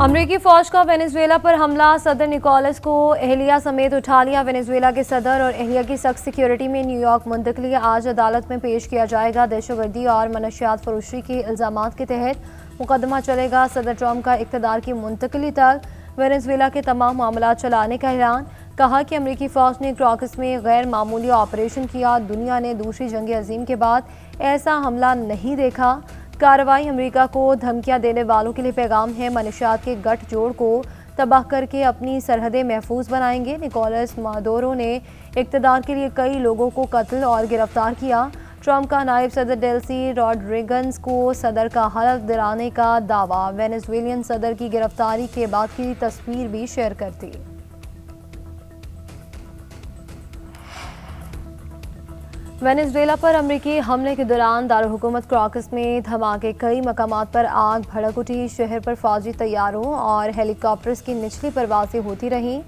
अमरीकी फौज का वेनेजुएला पर हमला, सदर निकोलस को एहलिया समेत उठा लिया। वेनेजुएला के सदर और एहलिया की सख्त सिक्योरिटी में न्यूयॉर्क मुंतकली आज अदालत में पेश किया जाएगा। दहशतगर्दी और मनशियात फरोशी के इल्जामात के तहत मुकदमा चलेगा। सदर ट्रंप का इक़्तिदार की मुंतकली तक वेनेजुएला के तमाम मामला चलाने का ऐलान। कहा कि अमरीकी फौज ने क्राकस में गैर मामूली ऑपरेशन किया। दुनिया ने दूसरी जंग अजीम के बाद ऐसा हमला नहीं देखा। कार्रवाई अमेरिका को धमकियां देने वालों के लिए पैगाम है। मनशियात के गठजोड़ को तबाह करके अपनी सरहदें महफूज बनाएंगे। निकोलस मादुरो ने इक़्तिदार के लिए कई लोगों को कत्ल और गिरफ्तार किया। ट्रंप का नायब सदर डेल्सी रॉड्रिगन्स को सदर का हलफ दिलाने का दावा। वेनेजुएलियन सदर की गिरफ्तारी के बाद की तस्वीर भी शेयर करती। वेनेजुएला पर अमरीकी हमले के दौरान दारुल-हुकूमत क्राकस में धमाके, कई मकामात पर आग भड़क उठी। शहर पर फौजी तैयारों और हेलीकॉप्टर्स की निचली परवाजें होती रहीं।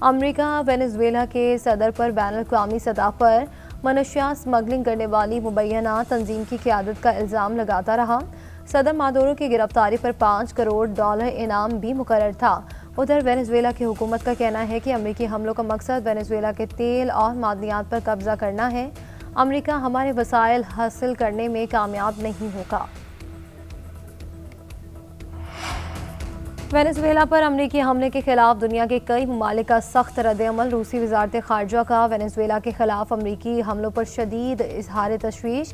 अमरीका वेनेजुएला के सदर पर बैनुल-अक़वामी सतह पर मनशियात स्मगलिंग करने वाली मुबैना तंजीम की क़यादत का इल्ज़ाम लगाता रहा। सदर मादुरो की गिरफ्तारी पर $5 करोड़ इनाम भी मुकर्रर था। उधर वेनेजुएला की हुकूमत का कहना है कि अमरीकी हमलों का मकसद वेनेजुएला के तेल और मादनियात पर कब्जा करना है। अमेरिका हमारे वसाइल हासिल करने में कामयाब नहीं होगा। वेनेजुएला पर अमरीकी हमले के खिलाफ दुनिया के कई ममालिक का सख्त रद्द-ए-अमल। रूसी वज़ारत ख़ारजा का वेनेजुएला के खिलाफ अमरीकी हमलों पर शदीद इज़हार तशवीश।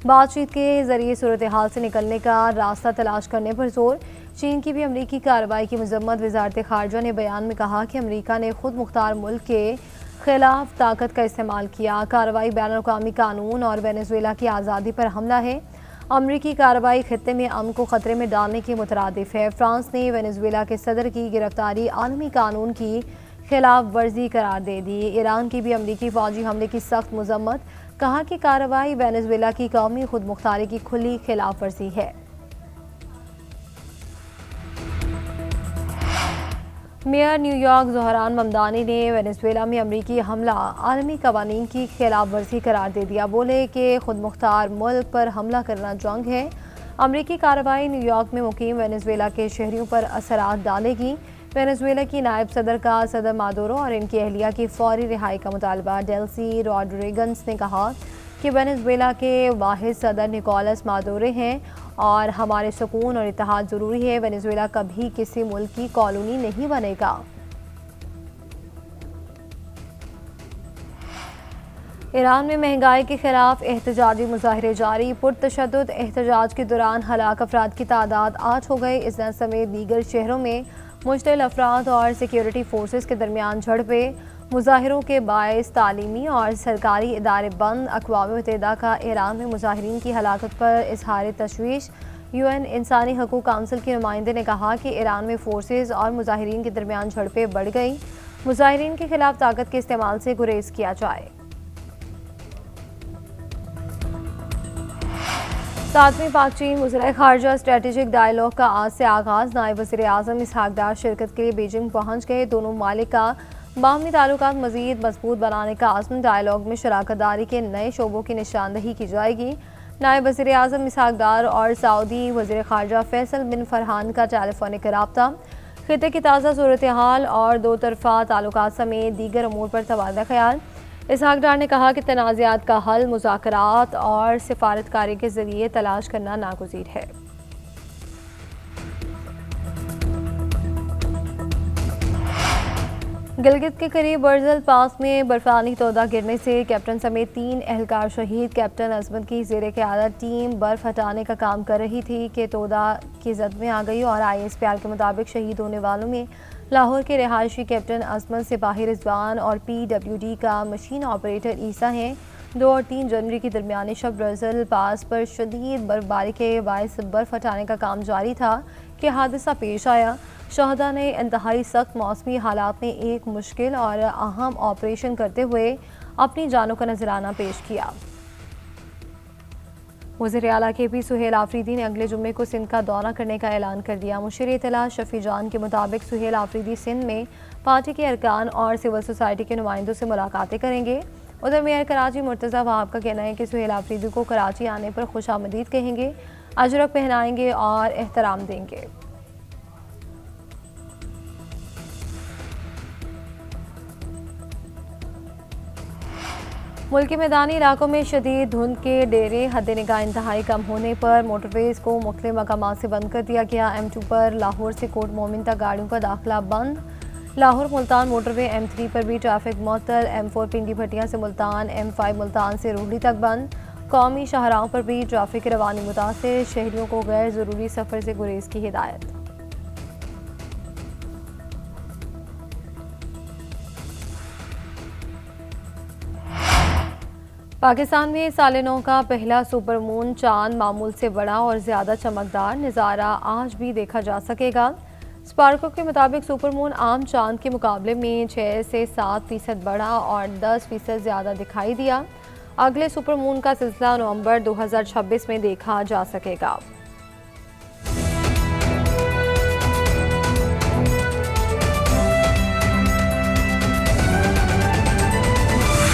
बातचीत के जरिए सूरत हाल से निकलने का रास्ता तलाश करने पर जोर। चीन की भी अमरीकी कार्रवाई की मजम्मत। वज़ारत ख़ारजा ने बयान में कहा कि अमरीका ने खुद मुख्तार मुल्क के खिलाफ ताकत का इस्तेमाल किया। कार्रवाई बैनुल-अक़वामी कानून और वेनेजुएला की आज़ादी पर हमला है। अमरीकी कार्रवाई खित्ते में अमन को खतरे में डालने के मुतरादिफ है। फ्रांस ने वेनेजुएला के सदर की गिरफ्तारी आलमी कानून की खिलाफ वर्जी करार दे दी। ईरान की भी अमरीकी फौजी हमले की सख्त मजम्मत। कहा कि कार्रवाई वेनेजुएला की कौमी खुद मुख्तारी की खुली खिलाफ वर्जी है। मेयर न्यूयॉर्क ज़ोहरान ममदानी ने वेनेजुएला में अमरीकी हमला आलमी कवानीन की खिलाफ वर्जी करार दे दिया। बोले कि खुद मुख्तार मुल्क पर हमला करना जंग है। अमरीकी कार्रवाई न्यूयॉर्क में मुकीम वेनेजुएला के शहरियों पर असरात डालेगी। वेनेजुएला की नायब सदर का सदर मादुरो और इनकी एहलिया की फौरी रिहाई का मुतालबा। डेल्सी रॉड्रिगन्स ने कहा कि वेनेजुएला के वाहिद सदर निकोलस मादुरो हैं और हमारे सुकून और इत्तेहाद ज़रूरी है। वेनेजुएला कभी किसी मुल्क की कॉलोनी नहीं बनेगा। ईरान में महंगाई के खिलाफ एहतजाजी मुजाहरे जारी। पुरतशद्दुद एहतजाज के दौरान हलाक अफराद की तादाद 8 हो गई। इस्लाम समेत दीगर शहरों में मुश्तिल अफराद और सिक्योरिटी फोर्सेस के दरमियान झड़पें। मुजाहिरों के बायस तालीमी और सरकारी इदारे बंद। अक़वाम मुत्तहिदा का ईरान में मुजाहिरीन की हलाकत पर इज़हार तशवीश। UN इंसानी हकूक़ काउंसिल के नुमाइंदे ने कहा कि ईरान में फोर्सेस और मुजाहिरीन के दरमियान झड़पें बढ़ गई। मुजाहिरीन के खिलाफ ताकत के इस्तेमाल से गुरेज किया जाए। 7वीं पाक चीन वज़ीर ख़ारजा स्ट्रेटेजिक डायलॉग का आज से आगाज़। नायब वज़ीर आज़म इसहाक़ डार शिरकत के लिए बीजिंग पहुँच गए। दोनों ममालिक का बाहमी ताल्लुकात मज़ीद मजबूत बनाने का आज़म। डायलॉग में शराकत दारी के नए शोबों की निशानदही की जाएगी। नायब वज़ीर आज़म इसहाक़ डार और सऊदी वज़ीर ख़ारजा फैसल बिन फरहान का टेलीफोनिक राब्ता। खित्ते की ताज़ा सूरत हाल और दो तरफ़ा ताल्लुकात समेत दीगर अमूर पर तबादला ख्याल। इसहाक़ डार ने कहा कि तनाज़ात का हल मुज़ाकरात और सिफारतकारी के ज़रिए तलाश करना नागुज़ीर है। गिलगित के करीब बर्जल पास में बर्फानी तोदा गिरने से कैप्टन समेत 3 एहलकार शहीद। कैप्टन अजमत की ज़ेरे क़यादत टीम बर्फ़ हटाने का काम कर रही थी कि तोदा की जद में आ गई और ISPR के मुताबिक शहीद होने वालों में लाहौर के रिहायशी कैप्टन अजमत, सिपाही रिजवान और PWD का मशीन ऑपरेटर ईसा हैं। 2 और 3 जनवरी की दरमियानी शब बर्जल पास पर शदीद बर्फबारी के बायस बर्फ़ हटाने का काम जारी था कि हादसा पेश आया। शहदा ने इंतहाई सख्त मौसमी हालात में एक मुश्किल और अहम ऑपरेशन करते हुए अपनी जानों का नजराना पेश किया। वज़ीर आला KP सुहेल आफरीदी ने अगले जुम्मे को सिंध का दौरा करने का ऐलान कर दिया। मुशीर इत्तला शफी जान के मुताबिक सुहेल आफरीदी सिंध में पार्टी के अरकान और सिविल सोसाइटी के नुमाइंदों से मुलाकातें करेंगे। उधर मेयर कराची मुर्तज़ा वहाब का कहना है कि सुहेल आफरीदी को कराची आने पर खुशामदीद कहेंगे, अजरक पहनाएंगे और एहतराम देंगे। मुल्क के मैदानी इलाकों में शदीद धुंध के डेरे हद निगाह इंतहाई कम होने पर मोटरवेज को मुख्तलिफ मकामात से बंद कर दिया गया। M2 पर लाहौर से कोट मोमिन तक गाड़ियों का दाखिला बंद। लाहौर मुल्तान मोटरवे M3 पर भी ट्रैफिक मुअत्तल। M4 पिंडी भटिया से मुल्तान, M5 मुल्तान से रोहड़ी तक बंद। कौमी शाहराहों पर भी ट्रैफिक की रवानी मुतासिर। शहरियों को गैर ज़रूरी सफ़र से गुरेज की हिदायत। पाकिस्तान में साल नौ का पहला सुपर मून चांद मामूल से बड़ा और ज़्यादा चमकदार नज़ारा आज भी देखा जा सकेगा। स्पार्को के मुताबिक सुपर मून आम चांद के मुकाबले में 6 से 7% बड़ा और 10% ज़्यादा दिखाई दिया। अगले सुपर मून का सिलसिला नवंबर 2026 में देखा जा सकेगा।